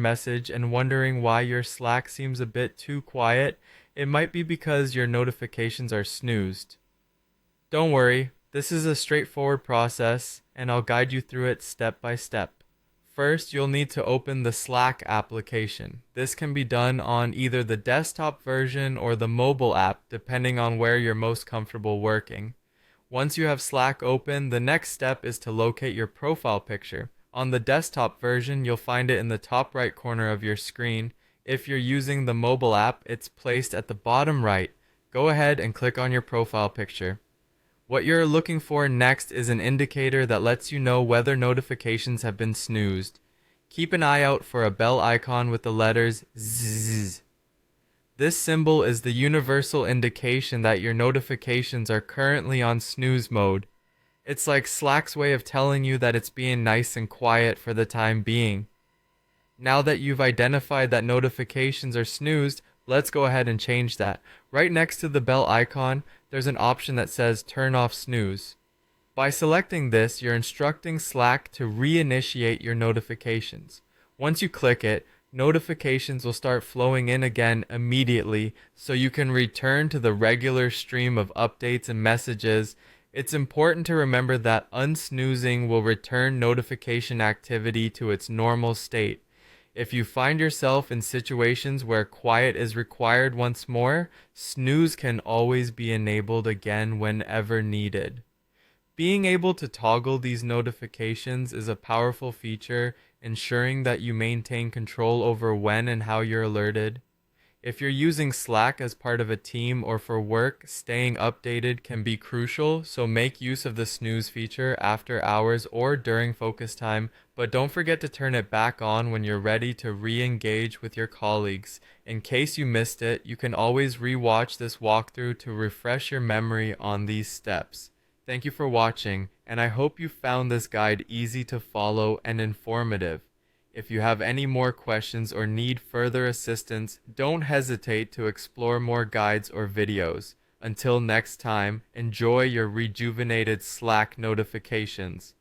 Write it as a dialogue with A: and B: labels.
A: message and wondering why your Slack seems a bit too quiet, it might be because your notifications are snoozed. Don't worry, this is a straightforward process, and I'll guide you through it step by step. First, you'll need to open the Slack application. This can be done on either the desktop version or the mobile app, depending on where you're most comfortable working. Once you have Slack open, the next step is to locate your profile picture. On the desktop version, you'll find it in the top right corner of your screen. If you're using the mobile app, it's placed at the bottom right. Go ahead and click on your profile picture. What you're looking for next is an indicator that lets you know whether notifications have been snoozed. Keep an eye out for a bell icon with the letters ZZZ. This symbol is the universal indication that your notifications are currently on snooze mode. It's like Slack's way of telling you that it's being nice and quiet for the time being. Now that you've identified that notifications are snoozed, let's go ahead and change that. Right next to the bell icon, there's an option that says Turn Off Snooze. By selecting this, you're instructing Slack to reinitiate your notifications. Once you click it, notifications will start flowing in again immediately, so you can return to the regular stream of updates and messages. It's important to remember that unsnoozing will return notification activity to its normal state. If you find yourself in situations where quiet is required once more, snooze can always be enabled again whenever needed. Being able to toggle these notifications is a powerful feature, ensuring that you maintain control over when and how you're alerted. If you're using Slack as part of a team or for work, staying updated can be crucial, so make use of the snooze feature after hours or during focus time, but don't forget to turn it back on when you're ready to re-engage with your colleagues. In case you missed it, you can always re-watch this walkthrough to refresh your memory on these steps. Thank you for watching, and I hope you found this guide easy to follow and informative. If you have any more questions or need further assistance, don't hesitate to explore more guides or videos. Until next time, enjoy your rejuvenated Slack notifications.